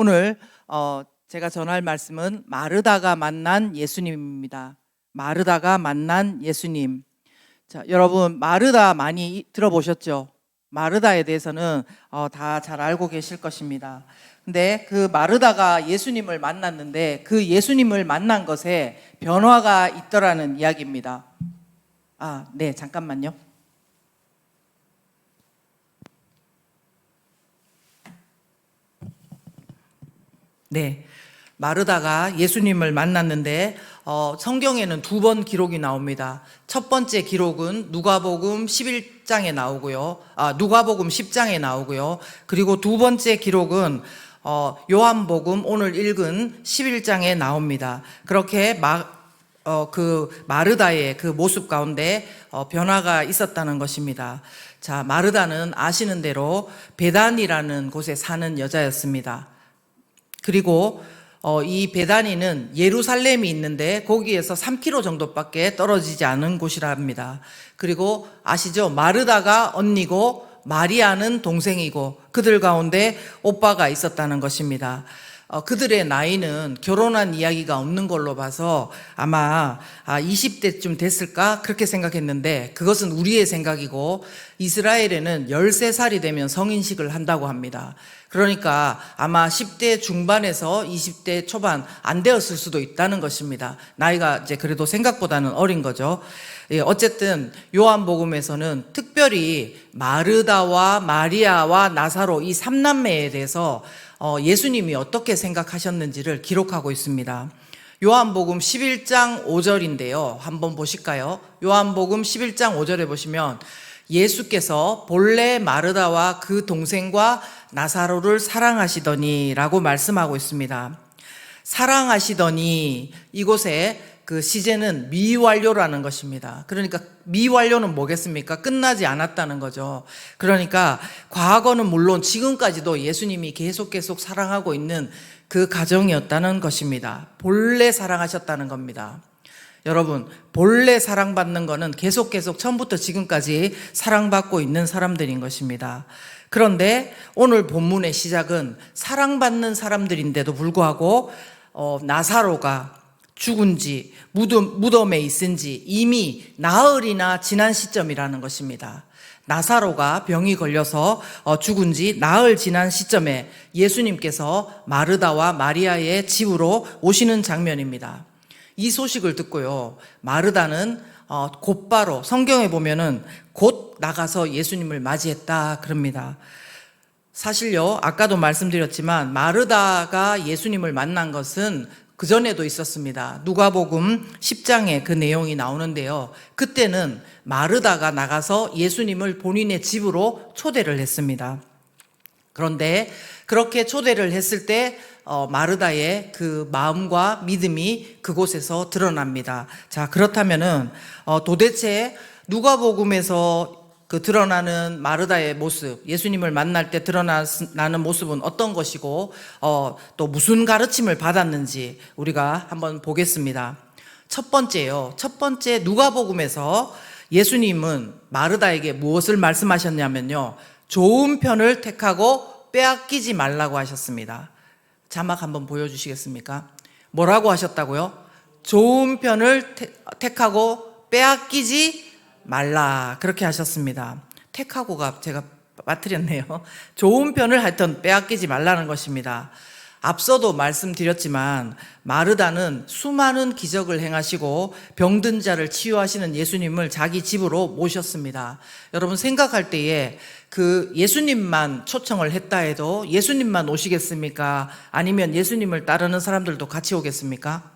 오늘 제가 전할 말씀은 마르다가 만난 예수님입니다. 마르다가 만난 예수님. 자, 여러분 마르다 많이 들어보셨죠? 마르다에 대해서는 다 잘 알고 계실 것입니다. 근데 그 마르다가 예수님을 만났는데 그 예수님을 만난 것에 변화가 있더라는 이야기입니다. 네, 잠깐만요. 네, 마르다가 예수님을 만났는데 성경에는 두 번 기록이 나옵니다. 첫 번째 기록은 누가복음 11장에 나오고요. 누가복음 10장에 나오고요. 그리고 두 번째 기록은 요한복음 오늘 읽은 11장에 나옵니다. 그렇게 그 마르다의 그 모습 가운데 변화가 있었다는 것입니다. 자, 마르다는 아시는 대로 베단이라는 곳에 사는 여자였습니다. 그리고 이 베다니는 예루살렘이 있는데 거기에서 3km 정도밖에 떨어지지 않은 곳이랍니다. 그리고 아시죠? 마르다가 언니고 마리아는 동생이고 그들 가운데 오빠가 있었다는 것입니다. 그들의 나이는 결혼한 이야기가 없는 걸로 봐서 아마 20대쯤 됐을까 그렇게 생각했는데 그것은 우리의 생각이고 이스라엘에는 13살이 되면 성인식을 한다고 합니다. 그러니까 아마 10대 중반에서 20대 초반 안 되었을 수도 있다는 것입니다. 나이가 이제 그래도 생각보다는 어린 거죠. 어쨌든 요한복음에서는 특별히 마르다와 마리아와 나사로 이 3남매에 대해서 예수님이 어떻게 생각하셨는지를 기록하고 있습니다. 요한복음 11장 5절인데요. 한번 보실까요? 요한복음 11장 5절에 보시면 예수께서 본래 마르다와 그 동생과 나사로를 사랑하시더니 라고 말씀하고 있습니다. 사랑하시더니 이곳에 그 시제는 미완료라는 것입니다. 그러니까 미완료는 뭐겠습니까? 끝나지 않았다는 거죠. 그러니까 과거는 물론 지금까지도 예수님이 계속 사랑하고 있는 그 가정이었다는 것입니다. 본래 사랑하셨다는 겁니다. 여러분, 본래 사랑받는 거는 계속 처음부터 지금까지 사랑받고 있는 사람들인 것입니다. 그런데 오늘 본문의 시작은 사랑받는 사람들인데도 불구하고 나사로가 죽은 지 무덤에 있은 지 이미 나흘이나 지난 시점이라는 것입니다. 나사로가 병이 걸려서 죽은 지 나흘 지난 시점에 예수님께서 마르다와 마리아의 집으로 오시는 장면입니다. 이 소식을 듣고요, 마르다는 곧바로 성경에 보면은 곧 나가서 예수님을 맞이했다 그럽니다. 사실요, 아까도 말씀드렸지만 마르다가 예수님을 만난 것은 그전에도 있었습니다. 누가복음 10장에 그 내용이 나오는데요. 그때는 마르다가 나가서 예수님을 본인의 집으로 초대를 했습니다. 그런데 그렇게 초대를 했을 때 마르다의 그 마음과 믿음이 그곳에서 드러납니다. 자, 그렇다면은 도대체 누가복음에서 그 드러나는 마르다의 모습, 예수님을 만날 때 드러나는 모습은 어떤 것이고 또 무슨 가르침을 받았는지 우리가 한번 보겠습니다. 첫 번째 누가복음에서 예수님은 마르다에게 무엇을 말씀하셨냐면요, 좋은 편을 택하고 빼앗기지 말라고 하셨습니다. 자막 한번 보여주시겠습니까? 뭐라고 하셨다고요? 좋은 편을 택하고 빼앗기지 말라, 그렇게 하셨습니다. 택하고가 제가 빠뜨렸네요. 좋은 편을 하여튼 빼앗기지 말라는 것입니다. 앞서도 말씀드렸지만 마르다는 수많은 기적을 행하시고 병든 자를 치유하시는 예수님을 자기 집으로 모셨습니다. 여러분 생각할 때에 그 예수님만 초청을 했다 해도 예수님만 오시겠습니까? 아니면 예수님을 따르는 사람들도 같이 오겠습니까?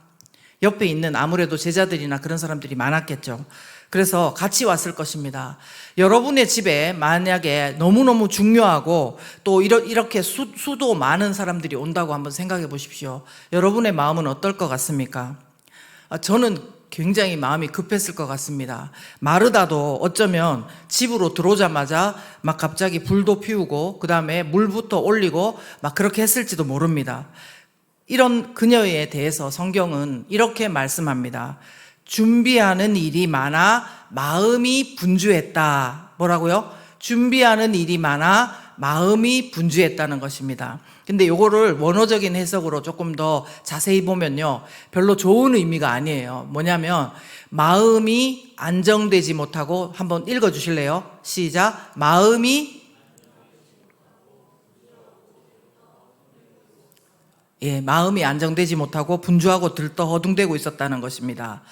옆에 있는 아무래도 제자들이나 그런 사람들이 많았겠죠. 그래서 같이 왔을 것입니다. 여러분의 집에 만약에 너무너무 중요하고 또 이렇게 수도 많은 사람들이 온다고 한번 생각해 보십시오. 여러분의 마음은 어떨 것 같습니까? 저는 굉장히 마음이 급했을 것 같습니다. 마르다도 어쩌면 집으로 들어오자마자 막 갑자기 불도 피우고 그 다음에 물부터 올리고 막 그렇게 했을지도 모릅니다. 이런 그녀에 대해서 성경은 이렇게 말씀합니다. 준비하는 일이 많아 마음이 분주했다. 뭐라고요? 준비하는 일이 많아 마음이 분주했다는 것입니다. 근데 요거를 원어적인 해석으로 조금 더 자세히 보면요, 별로 좋은 의미가 아니에요. 뭐냐면 마음이 안정되지 못하고, 한번 읽어 주실래요? 시작. 마음이 안정되지 못하고 분주하고 들떠 허둥대고 있었다는 것입니다.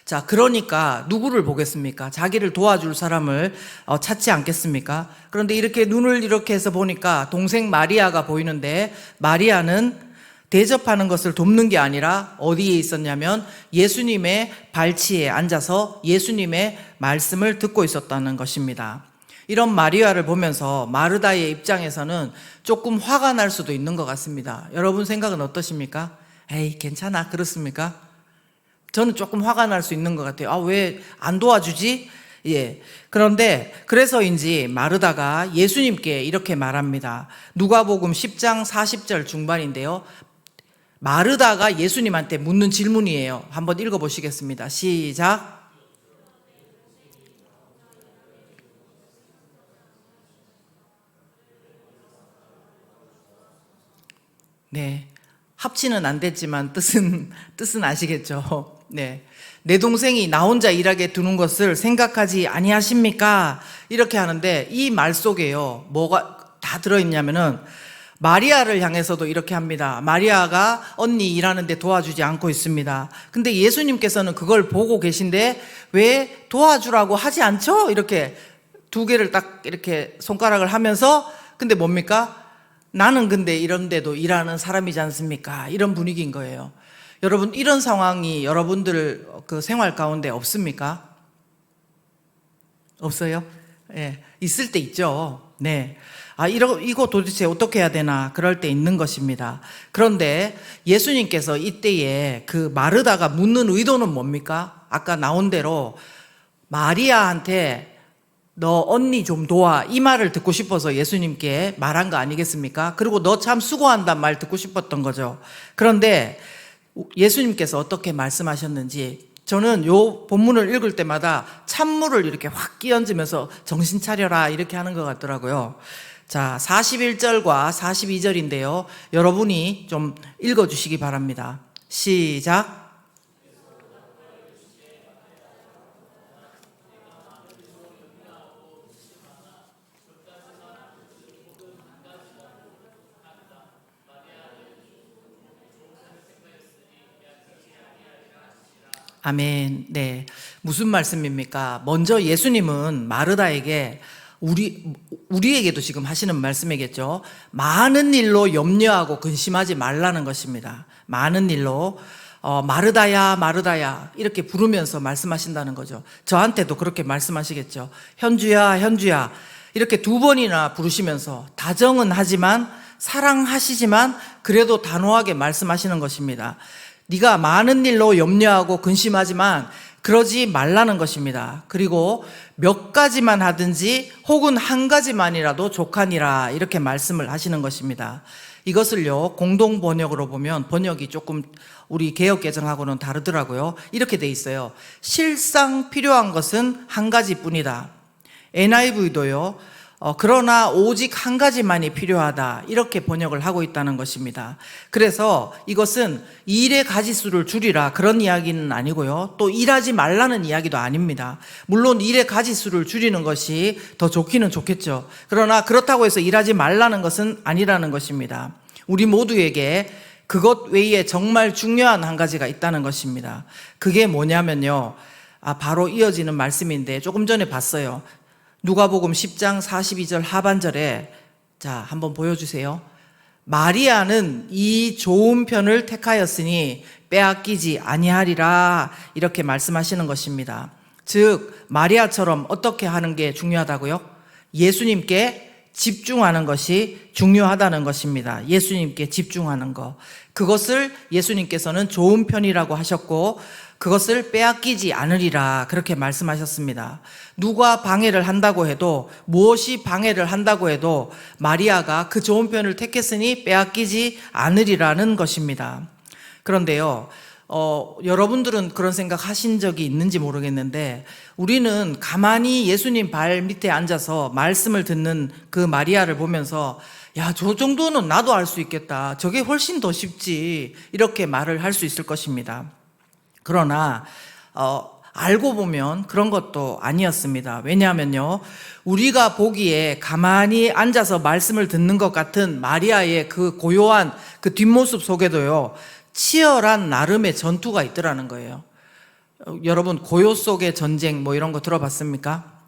자, 그러니까 누구를 보겠습니까? 자기를 도와줄 사람을 찾지 않겠습니까? 그런데 이렇게 눈을 이렇게 해서 보니까 동생 마리아가 보이는데, 마리아는 대접하는 것을 돕는 게 아니라 어디에 있었냐면 예수님의 발치에 앉아서 예수님의 말씀을 듣고 있었다는 것입니다. 이런 마리아를 보면서 마르다의 입장에서는 조금 화가 날 수도 있는 것 같습니다. 여러분 생각은 어떠십니까? 에이, 괜찮아. 그렇습니까? 저는 조금 화가 날 수 있는 것 같아요. 아, 왜 안 도와주지? 예. 그런데 그래서인지 마르다가 예수님께 이렇게 말합니다. 누가복음 10장 40절 중반인데요. 마르다가 예수님한테 묻는 질문이에요. 한번 읽어보시겠습니다. 시작. 네. 합치는 안 됐지만 뜻은 아시겠죠? 네. 내 동생이 나 혼자 일하게 두는 것을 생각하지 아니하십니까? 이렇게 하는데 이 말 속에요, 뭐가 다 들어있냐면은 마리아를 향해서도 이렇게 합니다. 마리아가 언니 일하는데 도와주지 않고 있습니다. 근데 예수님께서는 그걸 보고 계신데 왜 도와주라고 하지 않죠? 이렇게 두 개를 딱 이렇게 손가락을 하면서, 근데 뭡니까? 나는 근데 이런데도 일하는 사람이지 않습니까? 이런 분위기인 거예요. 여러분, 이런 상황이 여러분들 그 생활 가운데 없습니까? 없어요? 예, 있을 때 있죠. 네. 아, 이거 도대체 어떻게 해야 되나, 그럴 때 있는 것입니다. 그런데 예수님께서 이때에 그 마르다가 묻는 의도는 뭡니까? 아까 나온 대로 마리아한테 너 언니 좀 도와, 이 말을 듣고 싶어서 예수님께 말한 거 아니겠습니까? 그리고 너 참 수고한단 말 듣고 싶었던 거죠. 그런데 예수님께서 어떻게 말씀하셨는지, 저는 요 본문을 읽을 때마다 찬물을 이렇게 확 끼얹으면서 정신 차려라 이렇게 하는 것 같더라고요. 자, 41절과 42절인데요. 여러분이 좀 읽어주시기 바랍니다. 시작. 아멘. 네. 무슨 말씀입니까? 먼저 예수님은 마르다에게 우리에게도 지금 하시는 말씀이겠죠. 많은 일로 염려하고 근심하지 말라는 것입니다. 많은 일로 마르다야 마르다야 이렇게 부르면서 말씀하신다는 거죠. 저한테도 그렇게 말씀하시겠죠. 현주야 현주야 이렇게 두 번이나 부르시면서 다정은 하지만 사랑하시지만 그래도 단호하게 말씀하시는 것입니다. 네가 많은 일로 염려하고 근심하지만 그러지 말라는 것입니다. 그리고 몇 가지만 하든지 혹은 한 가지만이라도 족하니라 이렇게 말씀을 하시는 것입니다. 이것을요, 공동 번역으로 보면 번역이 조금 우리 개역 개정하고는 다르더라고요. 이렇게 돼 있어요. 실상 필요한 것은 한 가지뿐이다. NIV도요. 그러나 오직 한 가지만이 필요하다 이렇게 번역을 하고 있다는 것입니다. 그래서 이것은 일의 가지수를 줄이라 그런 이야기는 아니고요, 또 일하지 말라는 이야기도 아닙니다. 물론 일의 가지수를 줄이는 것이 더 좋기는 좋겠죠. 그러나 그렇다고 해서 일하지 말라는 것은 아니라는 것입니다. 우리 모두에게 그것 외에 정말 중요한 한 가지가 있다는 것입니다. 그게 뭐냐면요, 바로 이어지는 말씀인데 조금 전에 봤어요. 누가복음 10장 42절 하반절에, 자, 한번 보여주세요. 마리아는 이 좋은 편을 택하였으니 빼앗기지 아니하리라 이렇게 말씀하시는 것입니다. 즉 마리아처럼 어떻게 하는 게 중요하다고요? 예수님께 집중하는 것이 중요하다는 것입니다. 예수님께 집중하는 것, 그것을 예수님께서는 좋은 편이라고 하셨고 그것을 빼앗기지 않으리라 그렇게 말씀하셨습니다. 누가 방해를 한다고 해도, 무엇이 방해를 한다고 해도 마리아가 그 좋은 편을 택했으니 빼앗기지 않으리라는 것입니다. 그런데요, 여러분들은 그런 생각 하신 적이 있는지 모르겠는데 우리는 가만히 예수님 발 밑에 앉아서 말씀을 듣는 그 마리아를 보면서 야, 저 정도는 나도 할 수 있겠다. 저게 훨씬 더 쉽지. 이렇게 말을 할 수 있을 것입니다. 그러나 알고 보면 그런 것도 아니었습니다. 왜냐하면요, 우리가 보기에 가만히 앉아서 말씀을 듣는 것 같은 마리아의 그 고요한 그 뒷모습 속에도요, 치열한 나름의 전투가 있더라는 거예요. 여러분, 고요 속의 전쟁 뭐 이런 거 들어봤습니까?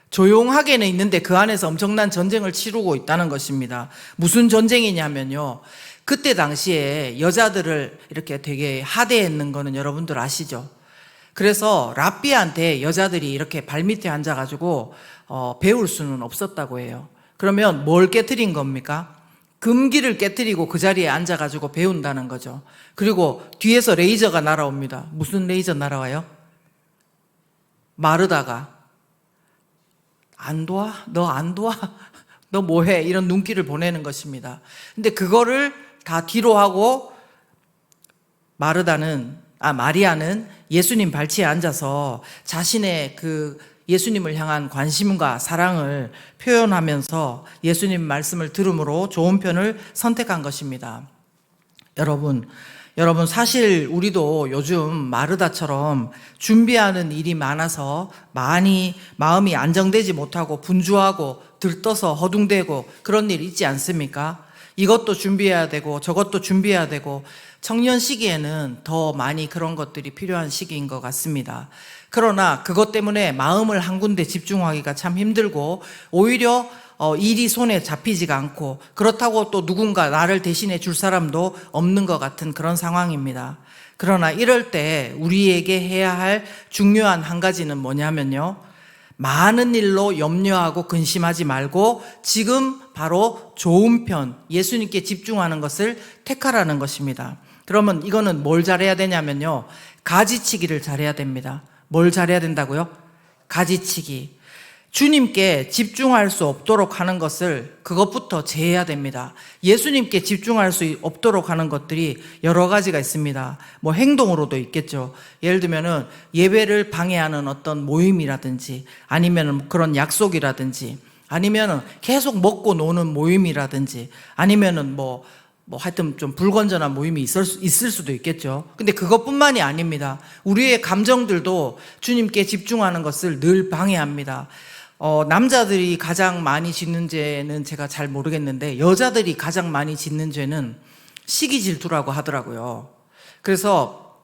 조용하게는 있는데 그 안에서 엄청난 전쟁을 치르고 있다는 것입니다. 무슨 전쟁이냐면요, 그때 당시에 여자들을 이렇게 되게 하대했는 거는 여러분들 아시죠? 그래서 랍비한테 여자들이 이렇게 발밑에 앉아가지고 배울 수는 없었다고 해요. 그러면 뭘 깨트린 겁니까? 금기를 깨트리고 그 자리에 앉아가지고 배운다는 거죠. 그리고 뒤에서 레이저가 날아옵니다. 무슨 레이저 날아와요? 마르다가 안 도와? 너 안 도와? 너 뭐해? 이런 눈길을 보내는 것입니다. 근데 그거를 다 뒤로 하고 마리아는 예수님 발치에 앉아서 자신의 그 예수님을 향한 관심과 사랑을 표현하면서 예수님 말씀을 들음으로 좋은 편을 선택한 것입니다. 여러분 사실 우리도 요즘 마르다처럼 준비하는 일이 많아서 많이 마음이 안정되지 못하고 분주하고 들떠서 허둥대고 그런 일 있지 않습니까? 이것도 준비해야 되고 저것도 준비해야 되고 청년 시기에는 더 많이 그런 것들이 필요한 시기인 것 같습니다. 그러나 그것 때문에 마음을 한 군데 집중하기가 참 힘들고 오히려 일이 손에 잡히지가 않고 그렇다고 또 누군가 나를 대신해 줄 사람도 없는 것 같은 그런 상황입니다. 그러나 이럴 때 우리에게 해야 할 중요한 한 가지는 뭐냐면요, 많은 일로 염려하고 근심하지 말고 지금 바로 좋은 편, 예수님께 집중하는 것을 택하라는 것입니다. 그러면 이거는 뭘 잘해야 되냐면요, 가지치기를 잘해야 됩니다. 뭘 잘해야 된다고요? 가지치기. 주님께 집중할 수 없도록 하는 것을 그것부터 제해야 됩니다. 예수님께 집중할 수 없도록 하는 것들이 여러 가지가 있습니다. 뭐 행동으로도 있겠죠. 예를 들면은 예배를 방해하는 어떤 모임이라든지 아니면은 그런 약속이라든지 아니면은 계속 먹고 노는 모임이라든지 아니면은 뭐 하여튼 좀 불건전한 모임이 있을 수도 있겠죠. 근데 그것뿐만이 아닙니다. 우리의 감정들도 주님께 집중하는 것을 늘 방해합니다. 남자들이 가장 많이 짓는 죄는 제가 잘 모르겠는데 여자들이 가장 많이 짓는 죄는 시기 질투라고 하더라고요. 그래서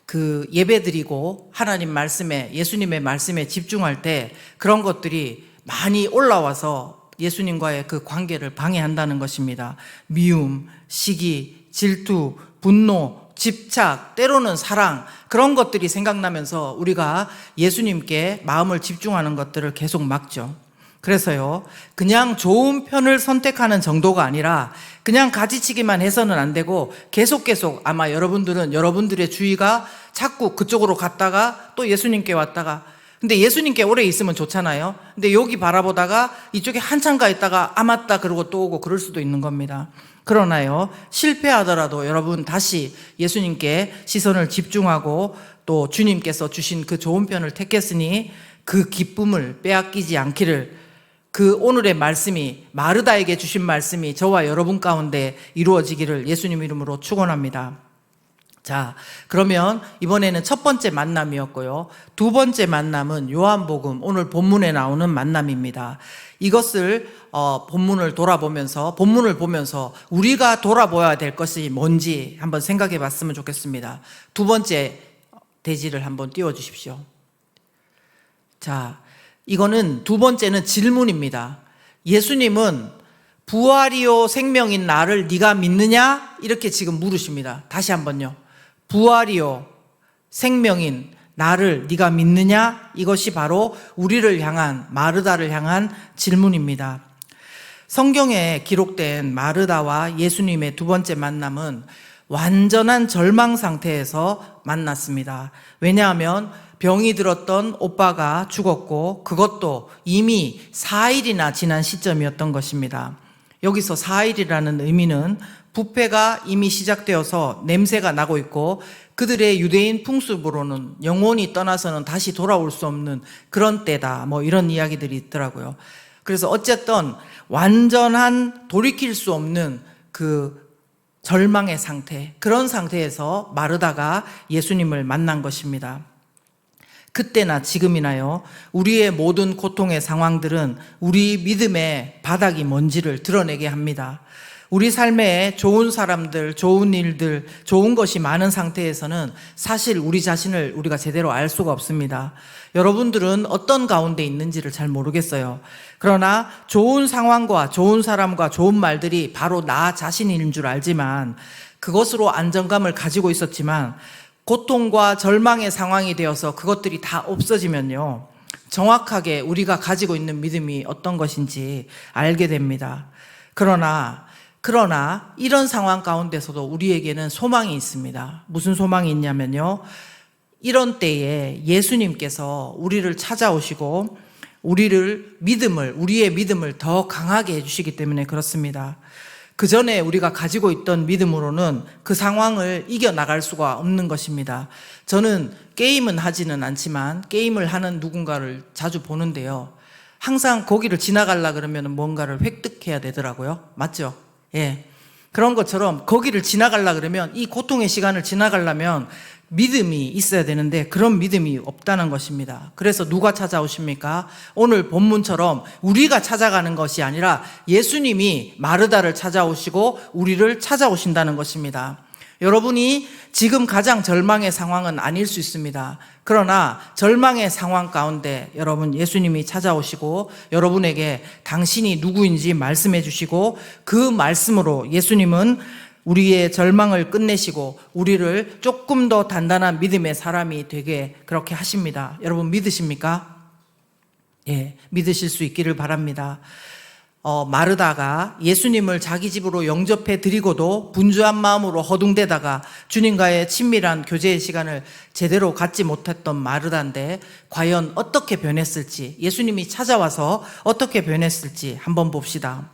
그 예배 드리고 하나님 말씀에, 예수님의 말씀에 집중할 때 그런 것들이 많이 올라와서 예수님과의 그 관계를 방해한다는 것입니다. 미움, 시기, 질투, 분노, 집착, 때로는 사랑, 그런 것들이 생각나면서 우리가 예수님께 마음을 집중하는 것들을 계속 막죠. 그래서요, 그냥 좋은 편을 선택하는 정도가 아니라 그냥 가지치기만 해서는 안 되고 계속 아마 여러분들은 여러분들의 주의가 자꾸 그쪽으로 갔다가 또 예수님께 왔다가, 근데 예수님께 오래 있으면 좋잖아요. 근데 여기 바라보다가 이쪽에 한참 가 있다가 맞다 그러고 또 오고 그럴 수도 있는 겁니다. 그러나요, 실패하더라도 여러분 다시 예수님께 시선을 집중하고 또 주님께서 주신 그 좋은 편을 택했으니 그 기쁨을 빼앗기지 않기를, 그 오늘의 말씀이, 마르다에게 주신 말씀이 저와 여러분 가운데 이루어지기를 예수님 이름으로 축원합니다. 자, 그러면 이번에는 첫 번째 만남이었고요. 두 번째 만남은 요한복음, 오늘 본문에 나오는 만남입니다. 이것을 본문을 보면서 우리가 돌아보아야 될 것이 뭔지 한번 생각해 봤으면 좋겠습니다. 두 번째 대지를 한번 띄워주십시오. 자, 이거는 두 번째는 질문입니다. 예수님은 부활이요 생명인 나를 네가 믿느냐? 이렇게 지금 물으십니다. 다시 한번요. 부활이요 생명인 나를 네가 믿느냐? 이것이 바로 우리를 향한, 마르다를 향한 질문입니다. 성경에 기록된 마르다와 예수님의 두 번째 만남은 완전한 절망 상태에서 만났습니다. 왜냐하면 병이 들었던 오빠가 죽었고 그것도 이미 4일이나 지난 시점이었던 것입니다. 여기서 4일이라는 의미는 부패가 이미 시작되어서 냄새가 나고 있고 그들의 유대인 풍습으로는 영원히 떠나서는 다시 돌아올 수 없는 그런 때다. 뭐 이런 이야기들이 있더라고요. 그래서 어쨌든 완전한 돌이킬 수 없는 그 절망의 상태, 그런 상태에서 마르다가 예수님을 만난 것입니다. 그때나 지금이나요, 우리의 모든 고통의 상황들은 우리 믿음의 바닥이 뭔지를 드러내게 합니다. 우리 삶에 좋은 사람들, 좋은 일들, 좋은 것이 많은 상태에서는 사실 우리 자신을 우리가 제대로 알 수가 없습니다. 여러분들은 어떤 가운데 있는지를 잘 모르겠어요. 그러나 좋은 상황과 좋은 사람과 좋은 말들이 바로 나 자신인 줄 알지만, 그것으로 안정감을 가지고 있었지만 고통과 절망의 상황이 되어서 그것들이 다 없어지면요, 정확하게 우리가 가지고 있는 믿음이 어떤 것인지 알게 됩니다. 그러나 이런 상황 가운데서도 우리에게는 소망이 있습니다. 무슨 소망이 있냐면요, 이런 때에 예수님께서 우리를 찾아오시고 우리의 믿음을 더 강하게 해주시기 때문에 그렇습니다. 그 전에 우리가 가지고 있던 믿음으로는 그 상황을 이겨나갈 수가 없는 것입니다. 저는 게임은 하지는 않지만 게임을 하는 누군가를 자주 보는데요, 항상 거기를 지나가려 그러면 뭔가를 획득해야 되더라고요. 맞죠? 예. 그런 것처럼 거기를 지나가려 그러면, 이 고통의 시간을 지나가려면 믿음이 있어야 되는데 그런 믿음이 없다는 것입니다. 그래서 누가 찾아오십니까? 오늘 본문처럼 우리가 찾아가는 것이 아니라 예수님이 마르다를 찾아오시고 우리를 찾아오신다는 것입니다. 여러분이 지금 가장 절망의 상황은 아닐 수 있습니다. 그러나 절망의 상황 가운데 여러분, 예수님이 찾아오시고 여러분에게 당신이 누구인지 말씀해 주시고 그 말씀으로 예수님은 우리의 절망을 끝내시고 우리를 조금 더 단단한 믿음의 사람이 되게 그렇게 하십니다. 여러분 믿으십니까? 예, 믿으실 수 있기를 바랍니다. 마르다가 예수님을 자기 집으로 영접해 드리고도 분주한 마음으로 허둥대다가 주님과의 친밀한 교제의 시간을 제대로 갖지 못했던 마르다인데, 과연 어떻게 변했을지, 예수님이 찾아와서 어떻게 변했을지 한번 봅시다.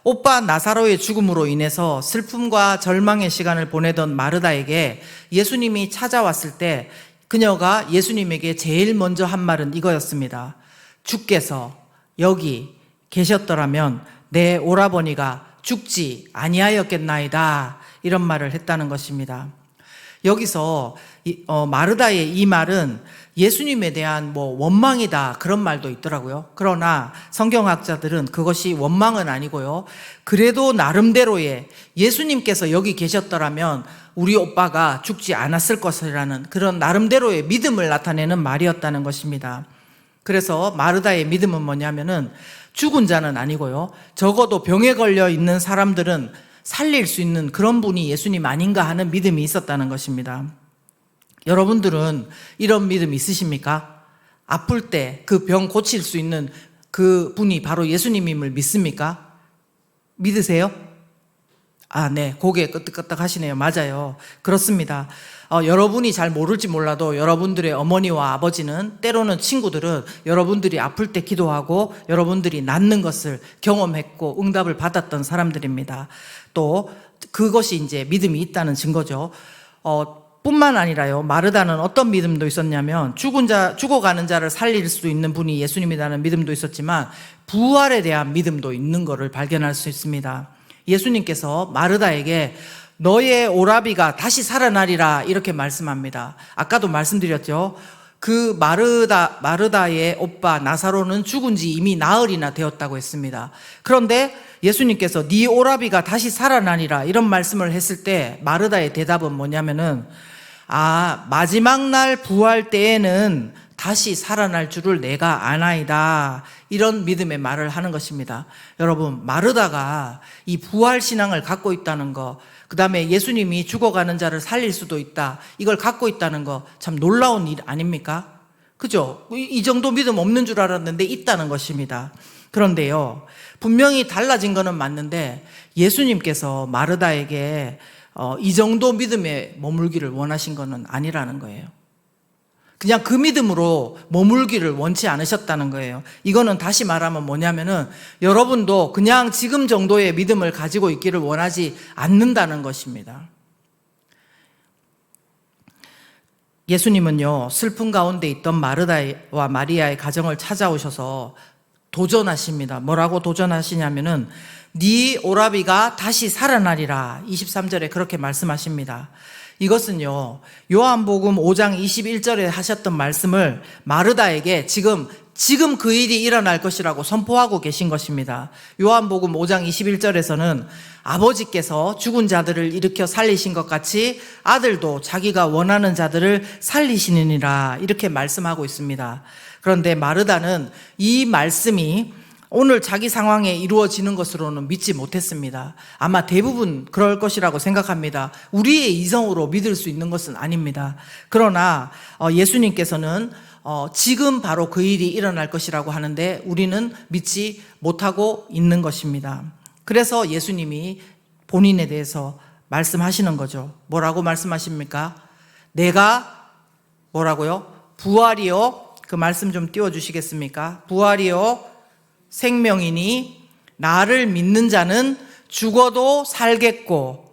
오빠 나사로의 죽음으로 인해서 슬픔과 절망의 시간을 보내던 마르다에게 예수님이 찾아왔을 때 그녀가 예수님에게 제일 먼저 한 말은 이거였습니다. 주께서 여기 계셨더라면 내 오라버니가 죽지 아니하였겠나이다, 이런 말을 했다는 것입니다. 여기서 마르다의 이 말은 예수님에 대한 원망이다, 그런 말도 있더라고요. 그러나 성경학자들은 그것이 원망은 아니고요, 그래도 나름대로의, 예수님께서 여기 계셨더라면 우리 오빠가 죽지 않았을 것이라는 그런 나름대로의 믿음을 나타내는 말이었다는 것입니다. 그래서 마르다의 믿음은 뭐냐면은 죽은 자는 아니고요, 적어도 병에 걸려 있는 사람들은 살릴 수 있는 그런 분이 예수님 아닌가 하는 믿음이 있었다는 것입니다. 여러분들은 이런 믿음 있으십니까? 아플 때 그 병 고칠 수 있는 그 분이 바로 예수님임을 믿습니까? 믿으세요? 네, 고개 끄덕끄덕 하시네요. 맞아요. 그렇습니다. 여러분이 잘 모를지 몰라도 여러분들의 어머니와 아버지는, 때로는 친구들은 여러분들이 아플 때 기도하고 여러분들이 낫는 것을 경험했고 응답을 받았던 사람들입니다. 또 그것이 이제 믿음이 있다는 증거죠. 뿐만 아니라요, 마르다는 어떤 믿음도 있었냐면 죽어가는 자를 살릴 수 있는 분이 예수님이라는 믿음도 있었지만 부활에 대한 믿음도 있는 것을 발견할 수 있습니다. 예수님께서 마르다에게 너의 오라비가 다시 살아나리라, 이렇게 말씀합니다. 아까도 말씀드렸죠. 그 마르다의 오빠 나사로는 죽은 지 이미 나흘이나 되었다고 했습니다. 그런데 예수님께서 네 오라비가 다시 살아나리라, 이런 말씀을 했을 때 마르다의 대답은 뭐냐면은, 마지막 날 부활 때에는 다시 살아날 줄을 내가 아나이다, 이런 믿음의 말을 하는 것입니다. 여러분, 마르다가 이 부활 신앙을 갖고 있다는 거, 그 다음에 예수님이 죽어가는 자를 살릴 수도 있다, 이걸 갖고 있다는 거 참 놀라운 일 아닙니까? 그죠? 이 정도 믿음 없는 줄 알았는데 있다는 것입니다. 그런데요, 분명히 달라진 거는 맞는데 예수님께서 마르다에게 이 정도 믿음에 머물기를 원하신 거는 아니라는 거예요. 그냥 그 믿음으로 머물기를 원치 않으셨다는 거예요. 이거는 다시 말하면 뭐냐면은 여러분도 그냥 지금 정도의 믿음을 가지고 있기를 원하지 않는다는 것입니다. 예수님은요, 슬픔 가운데 있던 마르다와 마리아의 가정을 찾아오셔서 도전하십니다. 뭐라고 도전하시냐면은 네 오라비가 다시 살아나리라. 23절에 그렇게 말씀하십니다. 이것은요, 요한복음 5장 21절에 하셨던 말씀을 마르다에게 지금 그 일이 일어날 것이라고 선포하고 계신 것입니다. 요한복음 5장 21절에서는 아버지께서 죽은 자들을 일으켜 살리신 것 같이 아들도 자기가 원하는 자들을 살리시느니라, 이렇게 말씀하고 있습니다. 그런데 마르다는 이 말씀이 오늘 자기 상황에 이루어지는 것으로는 믿지 못했습니다. 아마 대부분 그럴 것이라고 생각합니다. 우리의 이성으로 믿을 수 있는 것은 아닙니다. 그러나 예수님께서는 지금 바로 그 일이 일어날 것이라고 하는데 우리는 믿지 못하고 있는 것입니다. 그래서 예수님이 본인에 대해서 말씀하시는 거죠. 뭐라고 말씀하십니까? 내가 뭐라고요? 부활이요. 그 말씀 좀 띄워주시겠습니까? 부활이요 생명이니 나를 믿는 자는 죽어도 살겠고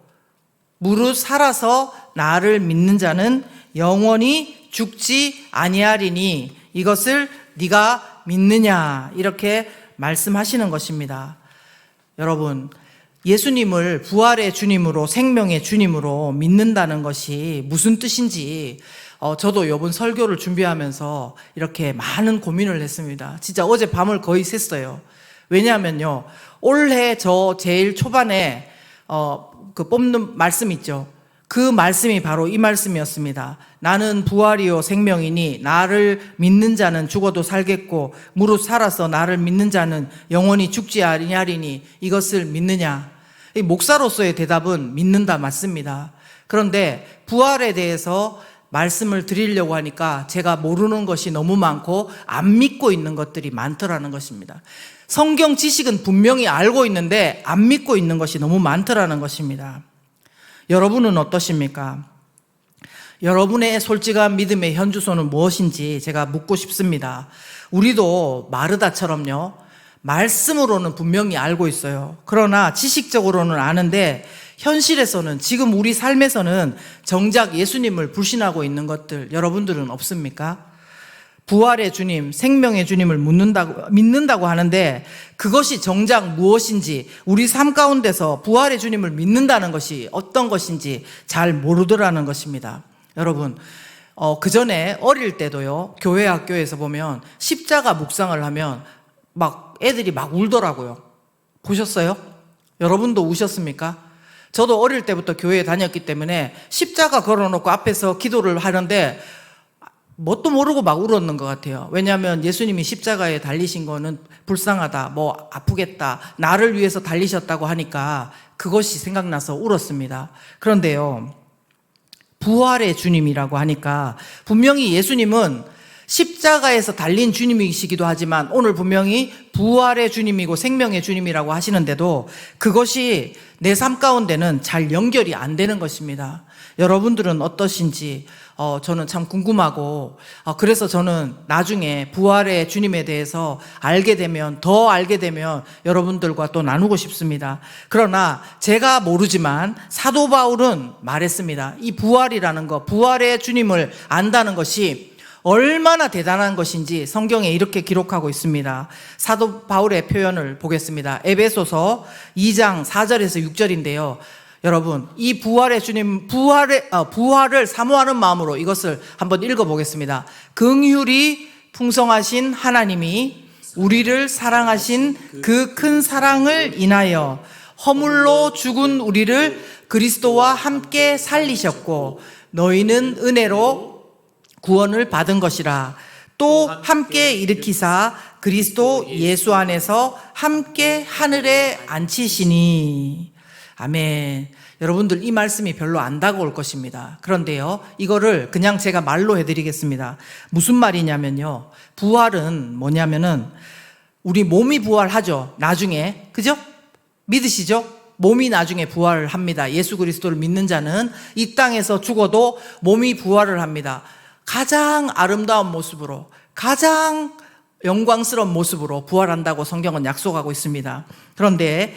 무릇 살아서 나를 믿는 자는 영원히 죽지 아니하리니 이것을 네가 믿느냐, 이렇게 말씀하시는 것입니다. 여러분, 예수님을 부활의 주님으로, 생명의 주님으로 믿는다는 것이 무슨 뜻인지 저도 이번 설교를 준비하면서 이렇게 많은 고민을 했습니다. 진짜 어제 밤을 거의 샜어요. 왜냐하면요, 올해 저 제일 초반에 그 뽑는 말씀 있죠. 그 말씀이 바로 이 말씀이었습니다. 나는 부활이요 생명이니 나를 믿는 자는 죽어도 살겠고 무릇 살아서 나를 믿는 자는 영원히 죽지 아니하리니 이것을 믿느냐. 이 목사로서의 대답은 믿는다 맞습니다. 그런데 부활에 대해서 말씀을 드리려고 하니까 제가 모르는 것이 너무 많고 안 믿고 있는 것들이 많더라는 것입니다. 성경 지식은 분명히 알고 있는데 안 믿고 있는 것이 너무 많더라는 것입니다. 여러분은 어떠십니까? 여러분의 솔직한 믿음의 현주소는 무엇인지 제가 묻고 싶습니다. 우리도 마르다처럼요, 말씀으로는 분명히 알고 있어요. 그러나 지식적으로는 아는데 현실에서는, 지금 우리 삶에서는 정작 예수님을 불신하고 있는 것들 여러분들은 없습니까? 부활의 주님, 생명의 주님을 믿는다고 하는데 그것이 정작 무엇인지, 우리 삶 가운데서 부활의 주님을 믿는다는 것이 어떤 것인지 잘 모르더라는 것입니다. 여러분, 그 전에 어릴 때도요, 교회 학교에서 보면 십자가 묵상을 하면 막 애들이 막 울더라고요. 보셨어요? 여러분도 우셨습니까? 저도 어릴 때부터 교회에 다녔기 때문에 십자가 걸어놓고 앞에서 기도를 하는데 뭣도 모르고 막 울었는 것 같아요. 왜냐하면 예수님이 십자가에 달리신 거는 불쌍하다, 뭐 아프겠다, 나를 위해서 달리셨다고 하니까 그것이 생각나서 울었습니다. 그런데요, 부활의 주님이라고 하니까 분명히 예수님은 십자가에서 달린 주님이시기도 하지만 오늘 분명히 부활의 주님이고 생명의 주님이라고 하시는데도 그것이 내 삶 가운데는 잘 연결이 안 되는 것입니다. 여러분들은 어떠신지 저는 참 궁금하고, 그래서 저는 나중에 부활의 주님에 대해서 더 알게 되면 여러분들과 또 나누고 싶습니다. 그러나 제가 모르지만 사도 바울은 말했습니다. 이 부활이라는 것, 부활의 주님을 안다는 것이 얼마나 대단한 것인지 성경에 이렇게 기록하고 있습니다. 사도 바울의 표현을 보겠습니다. 에베소서 2장 4절에서 6절인데요. 여러분, 이 부활의 주님, 부활을 사모하는 마음으로 이것을 한번 읽어보겠습니다. 긍휼이 풍성하신 하나님이 우리를 사랑하신 그 큰 사랑을 인하여 허물로 죽은 우리를 그리스도와 함께 살리셨고 너희는 은혜로 구원을 받은 것이라. 또 함께 일으키사 그리스도 예수 안에서 함께 하늘에 앉히시니. 아멘. 여러분들 이 말씀이 별로 안 다가올 것입니다. 그런데요, 이거를 그냥 제가 말로 해드리겠습니다. 무슨 말이냐면요, 부활은 뭐냐면은 우리 몸이 부활하죠, 나중에. 그죠? 믿으시죠? 몸이 나중에 부활을 합니다. 예수 그리스도를 믿는 자는 이 땅에서 죽어도 몸이 부활을 합니다. 가장 아름다운 모습으로, 가장 영광스러운 모습으로 부활한다고 성경은 약속하고 있습니다. 그런데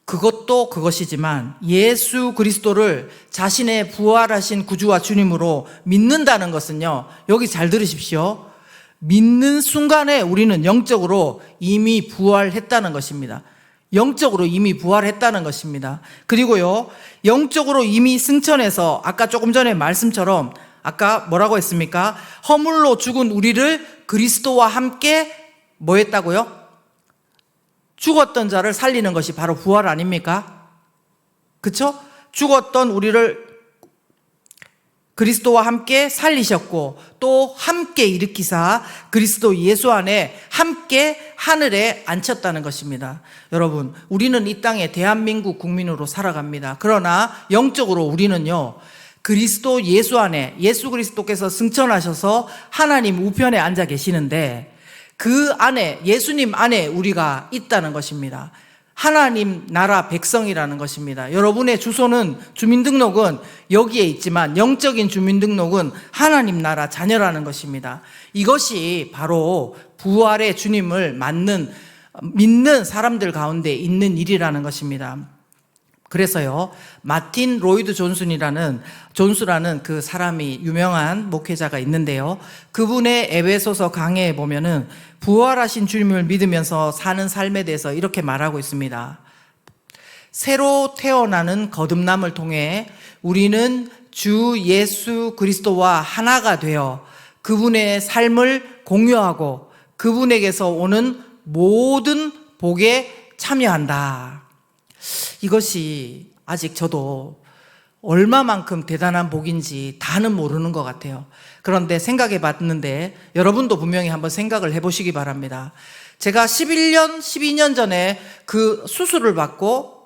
그것도 그것이지만 예수 그리스도를 자신의 부활하신 구주와 주님으로 믿는다는 것은요, 여기 잘 들으십시오. 믿는 순간에 우리는 영적으로 이미 부활했다는 것입니다. 영적으로 이미 부활했다는 것입니다. 그리고요, 영적으로 이미 승천해서 아까 조금 전에 말씀처럼 아까 뭐라고 했습니까? 허물로 죽은 우리를 그리스도와 함께 뭐 했다고요? 죽었던 자를 살리는 것이 바로 부활 아닙니까? 그쵸? 죽었던 우리를 그리스도와 함께 살리셨고 또 함께 일으키사 그리스도 예수 안에 함께 하늘에 앉혔다는 것입니다. 여러분, 우리는 이 땅에 대한민국 국민으로 살아갑니다. 그러나 영적으로 우리는요, 그리스도 예수 안에, 예수 그리스도께서 승천하셔서 하나님 우편에 앉아 계시는데 그 안에, 예수님 안에 우리가 있다는 것입니다. 하나님 나라 백성이라는 것입니다. 여러분의 주소는, 주민등록은 여기에 있지만 영적인 주민등록은 하나님 나라 자녀라는 것입니다. 이것이 바로 부활의 주님을 믿는 사람들 가운데 있는 일이라는 것입니다. 그래서요, 마틴 로이드 존스라는 그 사람이 유명한 목회자가 있는데요, 그분의 에베소서 강해에 보면은 부활하신 주님을 믿으면서 사는 삶에 대해서 이렇게 말하고 있습니다. 새로 태어나는 거듭남을 통해 우리는 주 예수 그리스도와 하나가 되어 그분의 삶을 공유하고 그분에게서 오는 모든 복에 참여한다. 이것이 아직 저도 얼마만큼 대단한 복인지 다는 모르는 것 같아요. 그런데 생각해 봤는데 여러분도 분명히 한번 생각을 해보시기 바랍니다. 제가 12년 전에 그 수술을 받고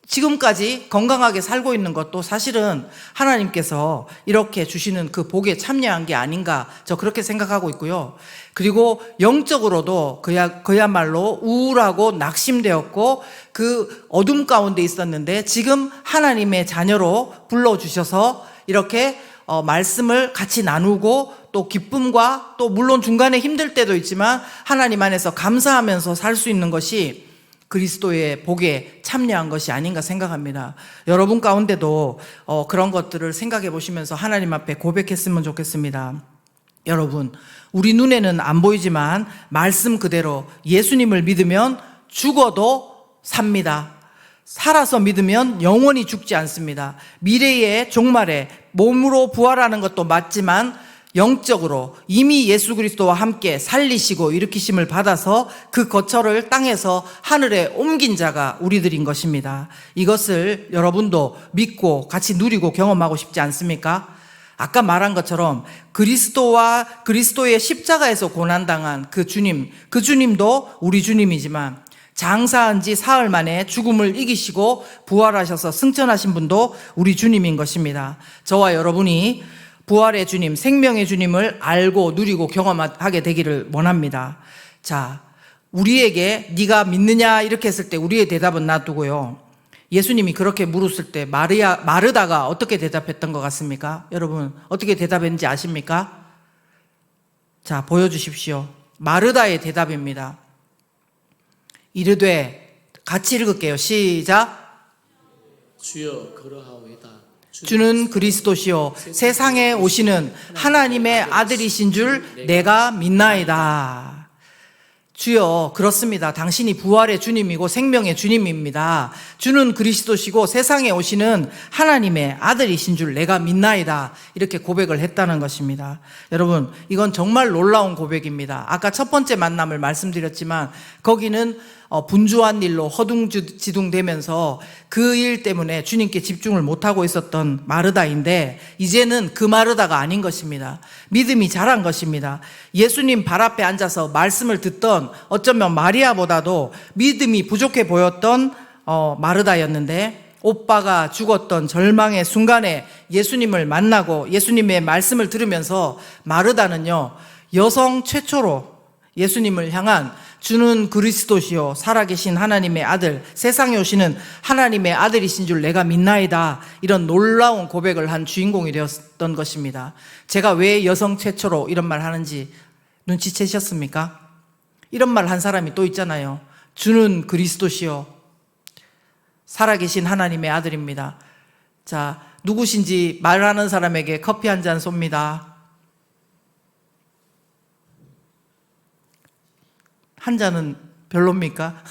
지금까지 건강하게 살고 있는 것도 사실은 하나님께서 이렇게 주시는 그 복에 참여한 게 아닌가, 저 그렇게 생각하고 있고요. 그리고 영적으로도 그야말로 우울하고 낙심되었고 그 어둠 가운데 있었는데 지금 하나님의 자녀로 불러주셔서 이렇게 말씀을 같이 나누고 또 기쁨과 또 물론 중간에 힘들 때도 있지만 하나님 안에서 감사하면서 살 수 있는 것이 그리스도의 복에 참여한 것이 아닌가 생각합니다. 여러분 가운데도 그런 것들을 생각해 보시면서 하나님 앞에 고백했으면 좋겠습니다. 여러분, 우리 눈에는 안 보이지만 말씀 그대로 예수님을 믿으면 죽어도 삽니다. 살아서 믿으면 영원히 죽지 않습니다. 미래의 종말에 몸으로 부활하는 것도 맞지만 영적으로 이미 예수 그리스도와 함께 살리시고 일으키심을 받아서 그 거처를 땅에서 하늘에 옮긴 자가 우리들인 것입니다. 이것을 여러분도 믿고 같이 누리고 경험하고 싶지 않습니까? 아까 말한 것처럼 그리스도와 그리스도의 십자가에서 고난당한 그 주님도 우리 주님이지만 장사한 지 사흘 만에 죽음을 이기시고 부활하셔서 승천하신 분도 우리 주님인 것입니다. 저와 여러분이 부활의 주님, 생명의 주님을 알고 누리고 경험하게 되기를 원합니다. 자, 우리에게 네가 믿느냐 이렇게 했을 때 우리의 대답은 놔두고요, 예수님이 그렇게 물었을 때 마르다가 어떻게 대답했던 것 같습니까? 여러분 어떻게 대답했는지 아십니까? 자, 보여주십시오. 마르다의 대답입니다. 이르되, 같이 읽을게요. 시작. 주여 그러하오이다. 주는 그리스도시요 세상에 오시는 하나님의 아들이신 줄 내가 믿나이다. 주여, 그렇습니다. 당신이 부활의 주님이고 생명의 주님입니다. 주는 그리스도시고 세상에 오시는 하나님의 아들이신 줄 내가 믿나이다. 이렇게 고백을 했다는 것입니다. 여러분, 이건 정말 놀라운 고백입니다. 아까 첫 번째 만남을 말씀드렸지만 거기는 분주한 일로 허둥지둥되면서 그 일 때문에 주님께 집중을 못하고 있었던 마르다인데 이제는 그 마르다가 아닌 것입니다. 믿음이 자란 것입니다. 예수님 발 앞에 앉아서 말씀을 듣던 어쩌면 마리아보다도 믿음이 부족해 보였던 마르다였는데 오빠가 죽었던 절망의 순간에 예수님을 만나고 예수님의 말씀을 들으면서 마르다는요, 여성 최초로 예수님을 향한 주는 그리스도시요 살아계신 하나님의 아들, 세상에 오시는 하나님의 아들이신 줄 내가 믿나이다. 이런 놀라운 고백을 한 주인공이 되었던 것입니다. 제가 왜 여성 최초로 이런 말 하는지 눈치채셨습니까? 이런 말 한 사람이 또 있잖아요. 주는 그리스도시요 살아계신 하나님의 아들입니다. 자, 누구신지 말하는 사람에게 커피 한 잔 쏩니다. 한 잔은 별로입니까?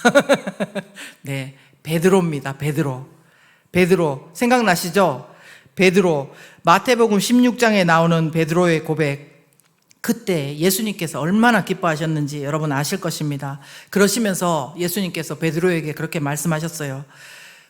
네, 베드로입니다. 베드로 생각나시죠? 베드로, 마태복음 16장에 나오는 베드로의 고백. 그때 예수님께서 얼마나 기뻐하셨는지 여러분 아실 것입니다. 그러시면서 예수님께서 베드로에게 그렇게 말씀하셨어요.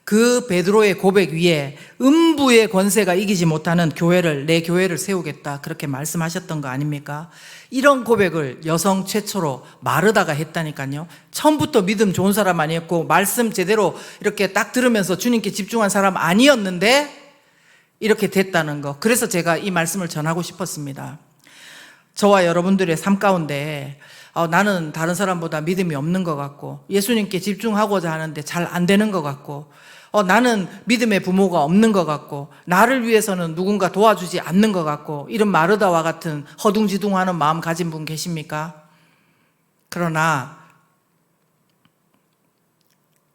그 베드로의 고백 위에 음부의 권세가 이기지 못하는 교회를, 내 교회를 세우겠다, 그렇게 말씀하셨던 거 아닙니까? 이런 고백을 여성 최초로 마르다가 했다니까요. 처음부터 믿음 좋은 사람 아니었고 말씀 제대로 이렇게 딱 들으면서 주님께 집중한 사람 아니었는데 이렇게 됐다는 거. 그래서 제가 이 말씀을 전하고 싶었습니다. 저와 여러분들의 삶 가운데 나는 다른 사람보다 믿음이 없는 것 같고 예수님께 집중하고자 하는데 잘 안 되는 것 같고 나는 믿음의 부모가 없는 것 같고 나를 위해서는 누군가 도와주지 않는 것 같고 이런 마르다와 같은 허둥지둥하는 마음 가진 분 계십니까? 그러나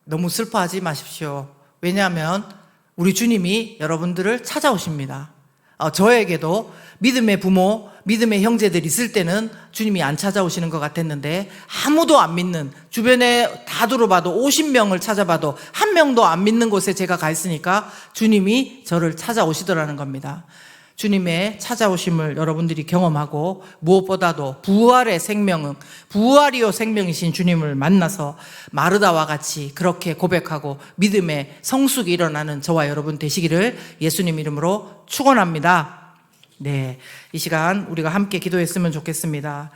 너무 슬퍼하지 마십시오. 왜냐하면 우리 주님이 여러분들을 찾아오십니다. 저에게도 믿음의 부모, 믿음의 형제들 있을 때는 주님이 안 찾아오시는 것 같았는데 아무도 안 믿는, 주변에 다 둘러봐도 50명을 찾아봐도 한 명도 안 믿는 곳에 제가 가 있으니까 주님이 저를 찾아오시더라는 겁니다. 주님의 찾아오심을 여러분들이 경험하고 무엇보다도 부활의 생명은, 부활이요 생명이신 주님을 만나서 마르다와 같이 그렇게 고백하고 믿음의 성숙이 일어나는 저와 여러분 되시기를 예수님 이름으로 축원합니다. 네, 이 시간 우리가 함께 기도했으면 좋겠습니다.